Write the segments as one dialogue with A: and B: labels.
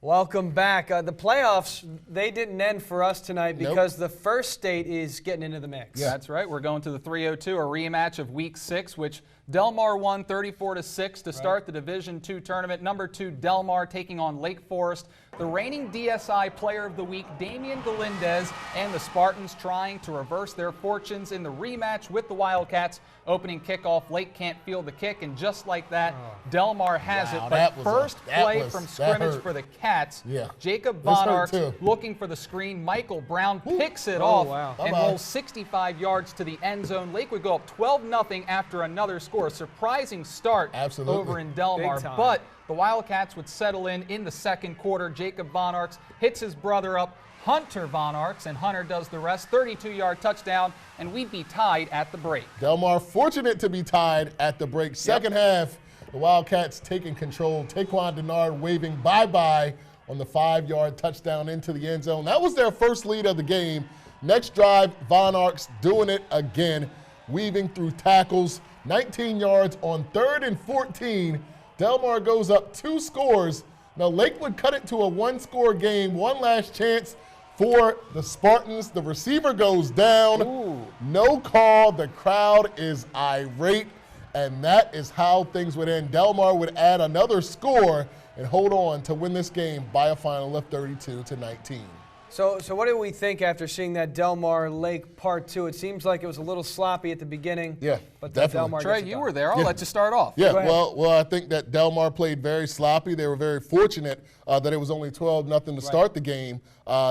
A: Welcome back. The playoffs, they didn't end for us tonight because the first state is getting into the mix.
B: Yeah. That's right. We're going to the 302, a rematch of Week 6, which Delmar won 34-6 to start the Division II tournament. Number 2, Delmar taking on Lake Forest. The reigning DSI Player of the Week, Damian Galindez, and the Spartans trying to reverse their fortunes in the rematch with the Wildcats. Opening kickoff, Lake can't field the kick, and just like that, Delmar has it. But first play from scrimmage for the Cats, Jacob Von Arx looking for the screen. Michael Brown picks it off and rolls 65 yards to the end zone. Lake would go up 12-0 after another score. A surprising start over in Delmar, but the Wildcats would settle in the second quarter. Jacob Von Arx hits his brother up, Hunter Von Arx, and Hunter does the rest. 32-yard touchdown, and we'd be tied at the break.
C: Delmar fortunate to be tied at the break. Second half, the Wildcats taking control. Taquan Denard waving bye-bye on the 5-yard touchdown into the end zone. That was their first lead of the game. Next drive, Von Arx doing it again, weaving through tackles. 19 yards on 3rd and 14. Delmar goes up 2 scores. Now Lake would cut it to a 1-score game. One last chance for the Spartans. The receiver goes down. No call. The crowd is irate. And that is how things would end. Delmar would add another score and hold on to win this game by a final of 32-19.
A: So what do we think after seeing that Delmar Lake Part 2? It seems like it was a little sloppy at the beginning.
C: Yeah,
A: but
C: definitely.
A: Delmar
B: Trey, you were there. I'll let you start off.
C: Yeah, well, I think that Delmar played very sloppy. They were very fortunate that it was only 12-0 to start the game.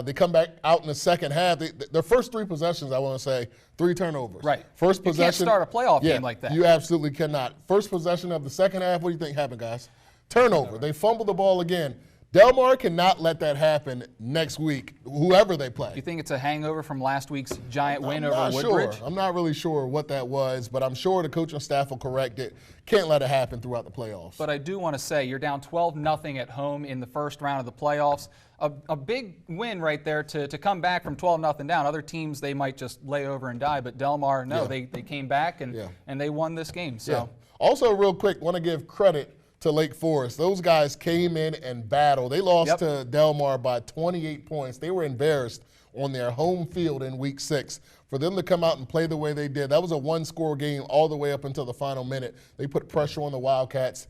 C: They come back out in the second half. Their first 3 possessions, I want to say, 3 turnovers.
B: Right.
C: First possession.
B: You can't start a playoff game like that.
C: You absolutely cannot. First possession of the second half, what do you think happened, guys? Turnover. They fumbled the ball again. Delmar cannot let that happen next week, whoever they play.
B: Do you think it's a hangover from last week's giant win over Woodbridge?
C: Sure. I'm not really sure what that was, but I'm sure the coaching staff will correct it. Can't let it happen throughout the playoffs.
B: But I do want to say you're down 12-0 at home in the first round of the playoffs. A big win right there to come back from 12-0 down. Other teams, they might just lay over and die, but Delmar, no, they came back and they won this game. So.
C: Also, real quick, want to give credit to Lake Forest. Those guys came in and battled. They lost to Delmar by 28 points. They were embarrassed on their home field in Week 6. For them to come out and play the way they did, that was a 1-score game all the way up until the final minute. They put pressure on the Wildcats.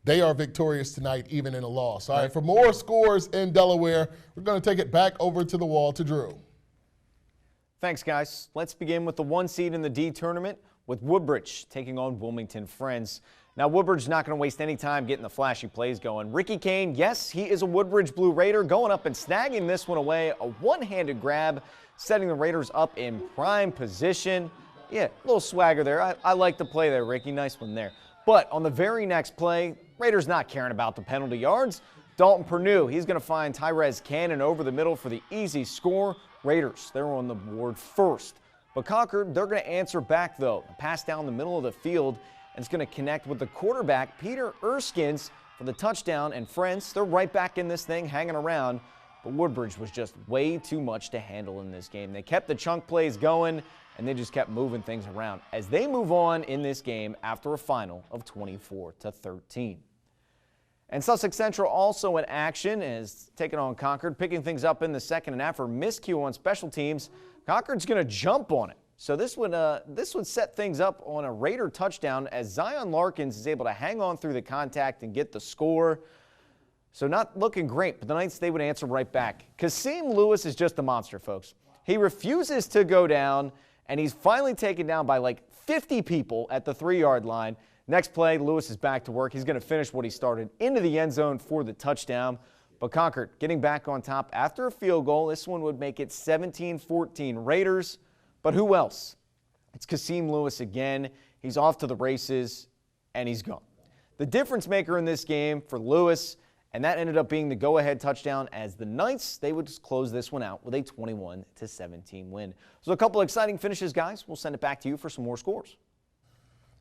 C: They are victorious tonight, even in a loss. All right, for more scores in Delaware, we're going to take it back over to the wall to Drew.
D: Thanks, guys. Let's begin with the 1 seed in the D tournament with Woodbridge taking on Wilmington Friends. Now, Woodbridge's not going to waste any time getting the flashy plays going. Ricky Kane, yes, he is a Woodbridge Blue Raider, going up and snagging this one away. A one-handed grab, setting the Raiders up in prime position. Yeah, a little swagger there. I like the play there, Ricky. Nice one there. But on the very next play, Raiders not caring about the penalty yards. Dalton Pernue, he's going to find Tyrez Cannon over the middle for the easy score. Raiders, they're on the board first. But Concord, they're going to answer back, though. A pass down the middle of the field. And it's going to connect with the quarterback, Peter Erskines, for the touchdown. And Friends, they're right back in this thing, hanging around. But Woodbridge was just way too much to handle in this game. They kept the chunk plays going, and they just kept moving things around as they move on in this game after a final of 24-13. And Sussex Central also in action is taking on Concord, picking things up in the second and after miscue on special teams. Concord's going to jump on it. So this would set things up on a Raider touchdown as Zion Larkins is able to hang on through the contact and get the score. So not looking great, but the Knights, they would answer right back. Kasim Lewis is just a monster, folks. He refuses to go down, and he's finally taken down by like 50 people at the 3-yard line. Next play, Lewis is back to work. He's going to finish what he started into the end zone for the touchdown. But Concord getting back on top after a field goal. This one would make it 17-14 Raiders. But who else? It's Kasim Lewis again. He's off to the races, and he's gone. The difference maker in this game for Lewis, and that ended up being the go-ahead touchdown as the Knights, they would just close this one out with a 21-17 win. So a couple exciting finishes, guys. We'll send it back to you for some more scores.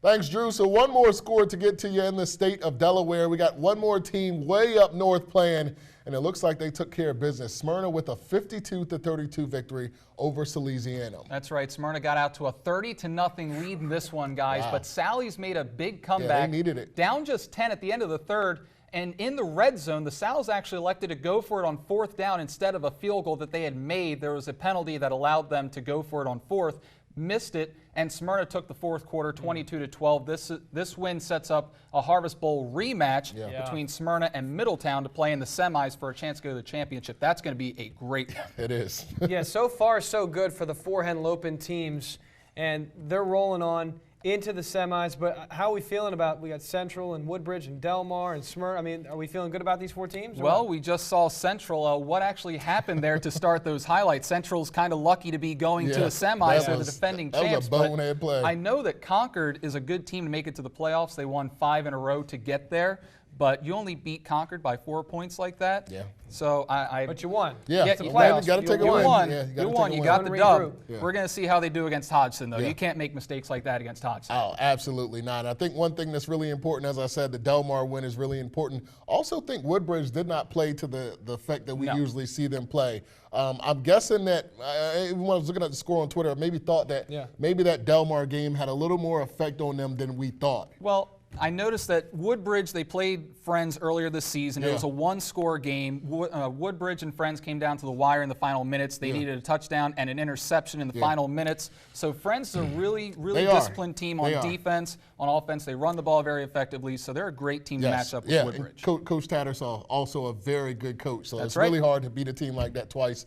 C: Thanks, Drew. So one more score to get to you in the state of Delaware. We got one more team way up north playing, and it looks like they took care of business. Smyrna with a 52-32 victory over Salesianum.
B: That's right. Smyrna got out to a 30-0 lead in this one, guys. Wow. But Sally's made a big comeback.
C: Yeah, they needed it.
B: Down just 10 at the end of the third. And in the red zone, the Sal's actually elected to go for it on 4th down instead of a field goal that they had made. There was a penalty that allowed them to go for it on 4th. Missed it, and Smyrna took the 4th quarter 22-12. This win sets up a Harvest Bowl rematch between Smyrna and Middletown to play in the semis for a chance to go to the championship. That's going to be a great one.
C: It is.
A: Yeah, so far so good for the four Henlopen teams, and they're rolling on into the semis. But how are we feeling about, we got Central and Woodbridge and Delmar and Smyrna? I mean, are we feeling good about these 4 teams?
B: Well, we just saw Central. What actually happened there to start those highlights? Central's kind of lucky to be going to the semis. They're the defending champs.
C: That was a bonehead play.
B: I know that Concord is a good team to make it to the playoffs. They won 5 in a row to get there. But you only beat Concord by 4 points like that.
C: Yeah.
B: So
A: But you won.
C: Yeah,
A: It's the
C: you
A: playoffs.
C: got to take a
B: You
C: win.
B: won.
C: Yeah,
B: You won. You got the dub.
C: Yeah.
B: We're going to see how they do against Hodgson, though.
C: Yeah.
B: You can't make mistakes like that against Hodgson.
C: Oh, absolutely not. I think one thing that's really important, as I said, the Delmar win is really important. Also think Woodbridge did not play to the effect that we usually see them play. I'm guessing that, when I was looking at the score on Twitter, I maybe thought that maybe that Delmar game had a little more effect on them than we thought.
B: Well, I noticed that Woodbridge, they played Friends earlier this season. It was a 1-score game. Woodbridge and Friends came down to the wire in the final minutes. They needed a touchdown and an interception in the final minutes. So Friends is a really disciplined team on defense. On offense, they run the ball very effectively. So they're a great team to match up with Woodbridge.
C: And Coach Tattersall, also a very good coach. So it's really hard to beat a team like that twice.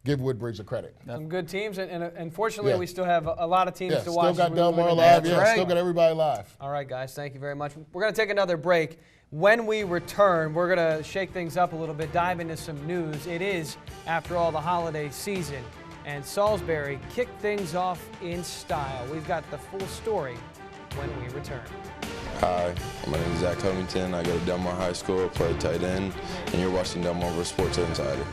C: Give Woodbridge a credit.
A: Some good teams, and unfortunately, we still have a lot of teams to watch.
C: Still got Delmar live. Still got everybody live.
A: All right, guys, thank you very much. We're going to take another break. When we return, we're going to shake things up a little bit, dive into some news. It is, after all, the holiday season, and Salisbury kicked things off in style. We've got the full story when we return.
E: Hi, my name is Zach Covington. I go to Delmar High School, play tight end, and you're watching Delmarva Sports Insider.